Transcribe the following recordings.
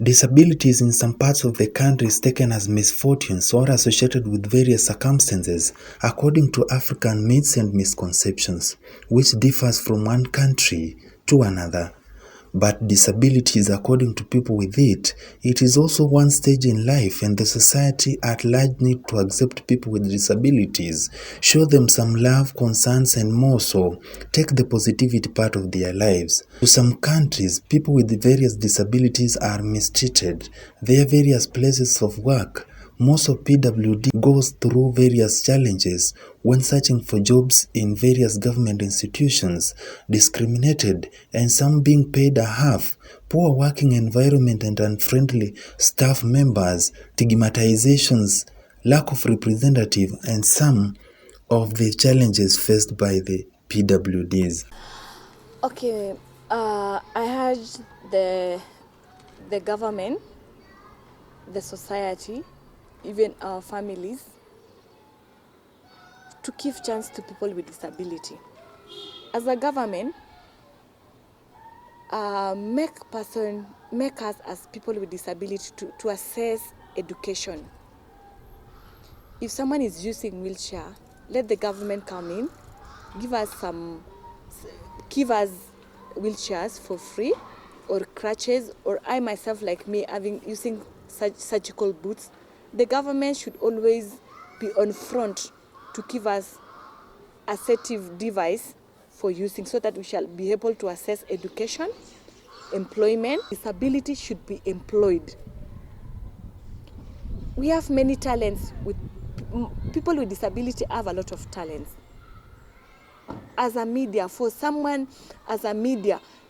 Disabilities in some parts of the country is taken as misfortunes or associated with various circumstances according to African myths and misconceptions, which differs from one country to another. But disabilities, according to people with it is also one stage in life, and the society at large need to accept people with disabilities, show them some love, concerns, and more so, take the positivity part of their lives. To some countries, people with various disabilities are mistreated. Their various places of work. Most of PWD goes through various challenges when searching for jobs in various government institutions, discriminated, and some being paid a half, poor working environment and unfriendly staff members, stigmatizations, lack of representative, and some of the challenges faced by the PWDs. Okay, I heard the government, the society, even our families, to give chance to people with disability. As a government, make us as people with disability to assess education. If someone is using wheelchair, let the government come in, give us wheelchairs for free, or crutches, or I myself, like me, using surgical boots. The government should always be on front to give us a assistive device for using, so that we shall be able to assess education, employment. Disability should be employed. We have many talents. People with disability have a lot of talents. As a media,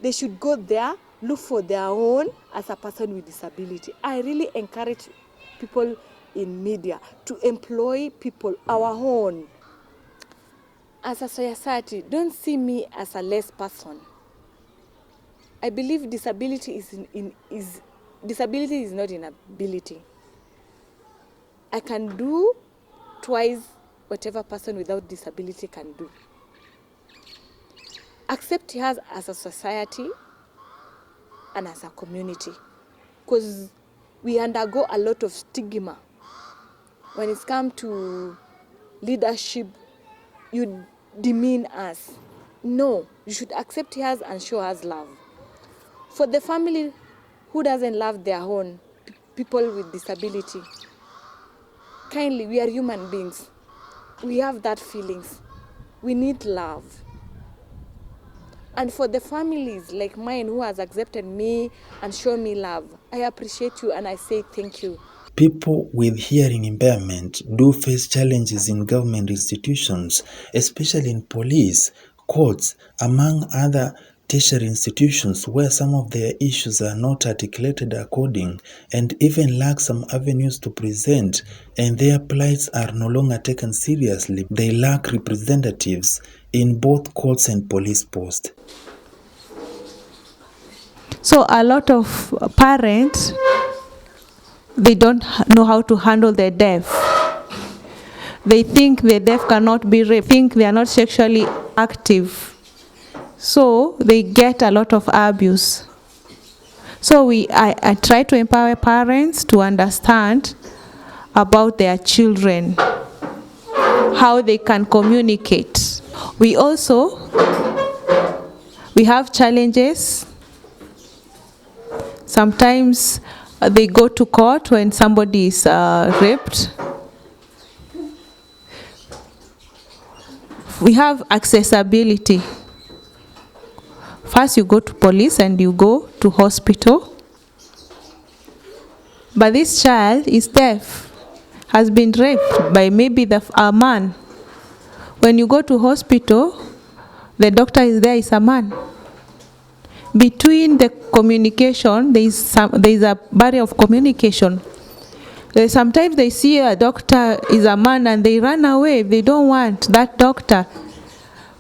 they should go there, look for their own as a person with disability. I really encourage people in media to employ people, our own. As a society, don't see me as a less person. I believe disability is not inability. I can do twice whatever person without disability can do. Accept us as a society and as a community, because we undergo a lot of stigma. When it's come to leadership, you demean us. No, you should accept us and show us love. For the family who doesn't love their own people with disability, kindly, we are human beings. We have that feelings. We need love. And for the families like mine who has accepted me and shown me love, I appreciate you and I say thank you. People with hearing impairment do face challenges in government institutions, especially in police, courts, among other tertiary institutions where some of their issues are not articulated according and even lack some avenues to present, and their plights are no longer taken seriously. They lack representatives in both courts and police posts. So a lot of parents, they don't know how to handle the deaf. They think the deaf cannot be raped, think they are not sexually active. So they get a lot of abuse. So I try to empower parents to understand about their children, how they can communicate. We have challenges. Sometimes they go to court when somebody is raped. We have accessibility. First you go to police and you go to hospital. But this child is deaf, has been raped by maybe a man. When you go to hospital, the doctor is a man. Between the communication, there is a barrier of communication. Sometimes they see a doctor is a man and they run away. They don't want that doctor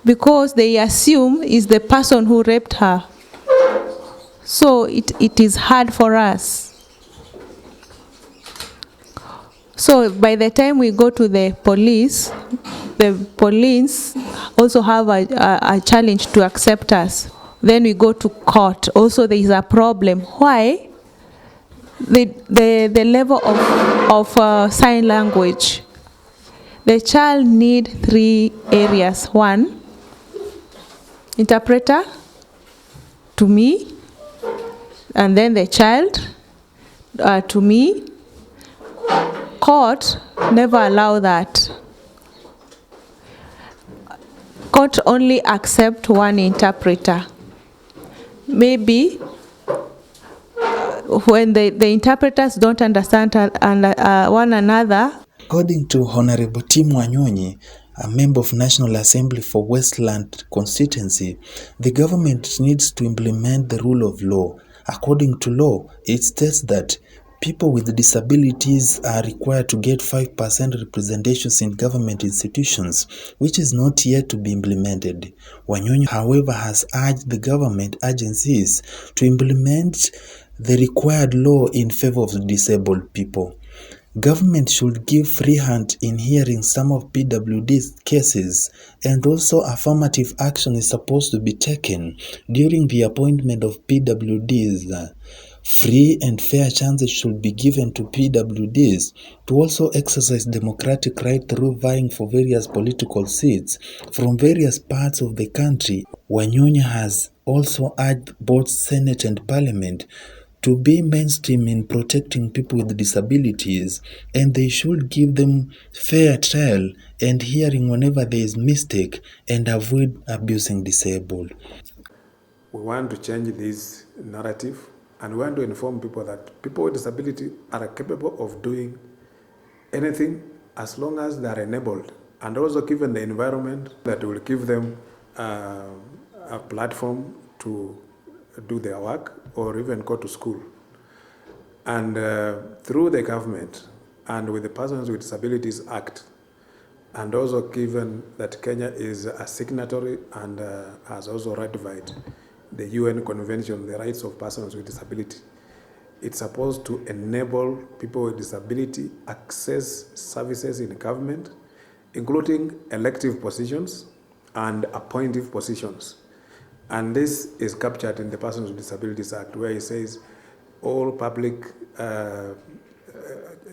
because they assume is the person who raped her. So it is hard for us. So by the time we go to the police also have a challenge to accept us. Then we go to court. Also there is a problem. Why? the level of sign language. The child need 3 areas. 1, interpreter to me, and then the child to me. Court never allow that. Court only accept 1 interpreter. Maybe when the interpreters don't understand one another. According to Honorable Tim Wanyonyi, a member of National Assembly for Westland constituency, the government needs to implement the rule of law. According to law, it states that people with disabilities are required to get 5% representations in government institutions, which is not yet to be implemented. Wanyonyi, however, has urged the government agencies to implement the required law in favor of disabled people. Government should give free hand in hearing some of PWD's cases, and also affirmative action is supposed to be taken during the appointment of PWDs. Free and fair chances should be given to PWDs to also exercise democratic right through vying for various political seats from various parts of the country. Wanyonyi has also urged both Senate and Parliament to be mainstream in protecting people with disabilities, and they should give them fair trial and hearing whenever there is mistake and avoid abusing disabled. We want to change this narrative, and we want to inform people that people with disability are capable of doing anything as long as they are enabled, and also given the environment that will give them a platform to do their work or even go to school. And through the government and with the Persons with Disabilities Act, and also given that Kenya is a signatory and has also ratified the UN Convention on the Rights of Persons with Disability, it's supposed to enable people with disability access services in government, including elective positions and appointive positions. And this is captured in the Persons with Disabilities Act, where it says all public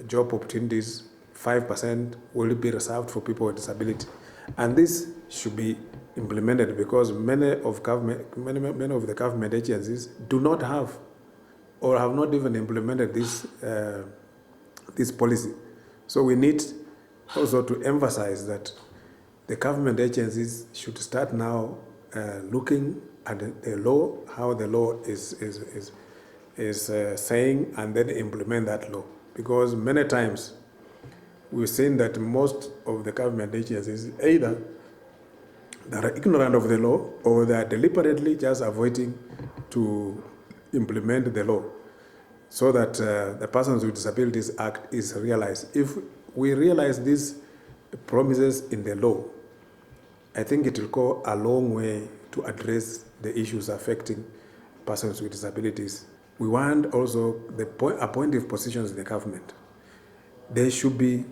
job opportunities, 5% will be reserved for people with disability. And this should be implemented because many of the government agencies do not have or have not even implemented this policy. So we need also to emphasize that the government agencies should start now looking at the law, how the law is saying, and then implement that law. Because many times we've seen that most of the government agencies either they are ignorant of the law or they are deliberately just avoiding to implement the law, so that the Persons with Disabilities Act is realized. If we realize these promises in the law, I think it will go a long way to address the issues affecting persons with disabilities. We want also the appointive positions in the government. There should be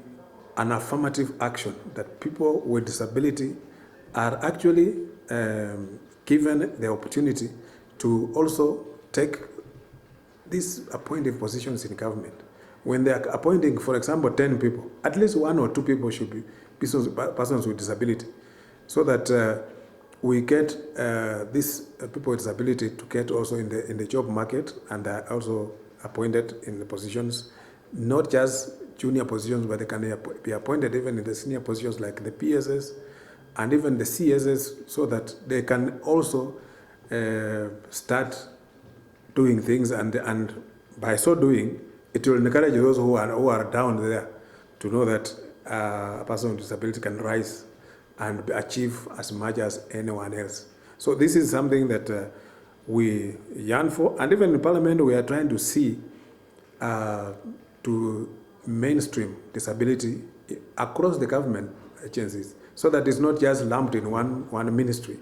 an affirmative action that people with disability are actually given the opportunity to also take these appointive positions in government. When they are appointing, for example, 10 people, at least 1 or 2 people should be persons with disability, so that we get these people with disability to get also in the job market, and are also appointed in the positions, not just junior positions, but they can be appointed even in the senior positions like the PSS and even the CSS, so that they can also start doing things, and by so doing, it will encourage those who are down there to know that a person with disability can rise and achieve as much as anyone else. So this is something that we yearn for, and even in Parliament we are trying to see to mainstream disability across the government agencies, so that it's not just lumped in one ministry,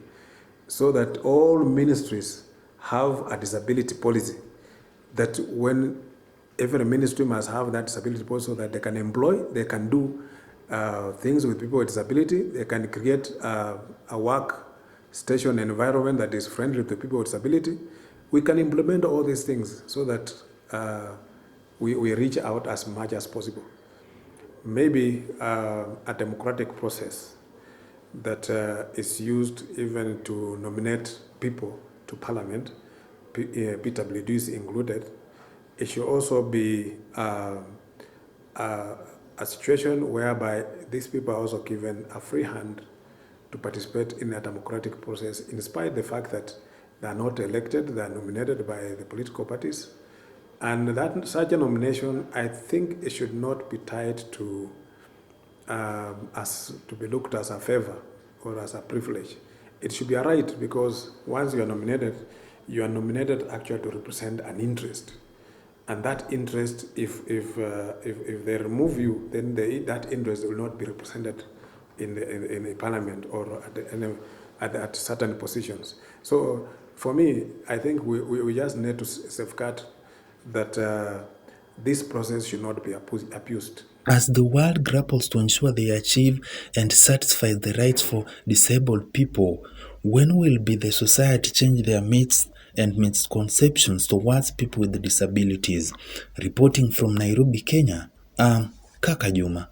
so that all ministries have a disability policy, that when every ministry must have that disability policy, so that they can employ, they can do things with people with disability, they can create a work station environment that is friendly to people with disability. We can implement all these things so that we reach out as much as possible. Maybe a democratic process that is used even to nominate people to parliament, PWDs included. It should also be a situation whereby these people are also given a free hand to participate in a democratic process, in spite of the fact that they are not elected, they are nominated by the political parties. And that such a nomination, I think it should not be tied to as to be looked as a favor or as a privilege. It should be a right, because once you are nominated actually to represent an interest. And that interest, if they remove you, then that interest will not be represented in a parliament or at certain positions. So for me, I think we just need to safeguard that this process should not be abused. As the world grapples to ensure they achieve and satisfy the rights for disabled people, when will be the society change their myths and misconceptions towards people with disabilities? Reporting from Nairobi, Kenya, I'm Kaka Juma.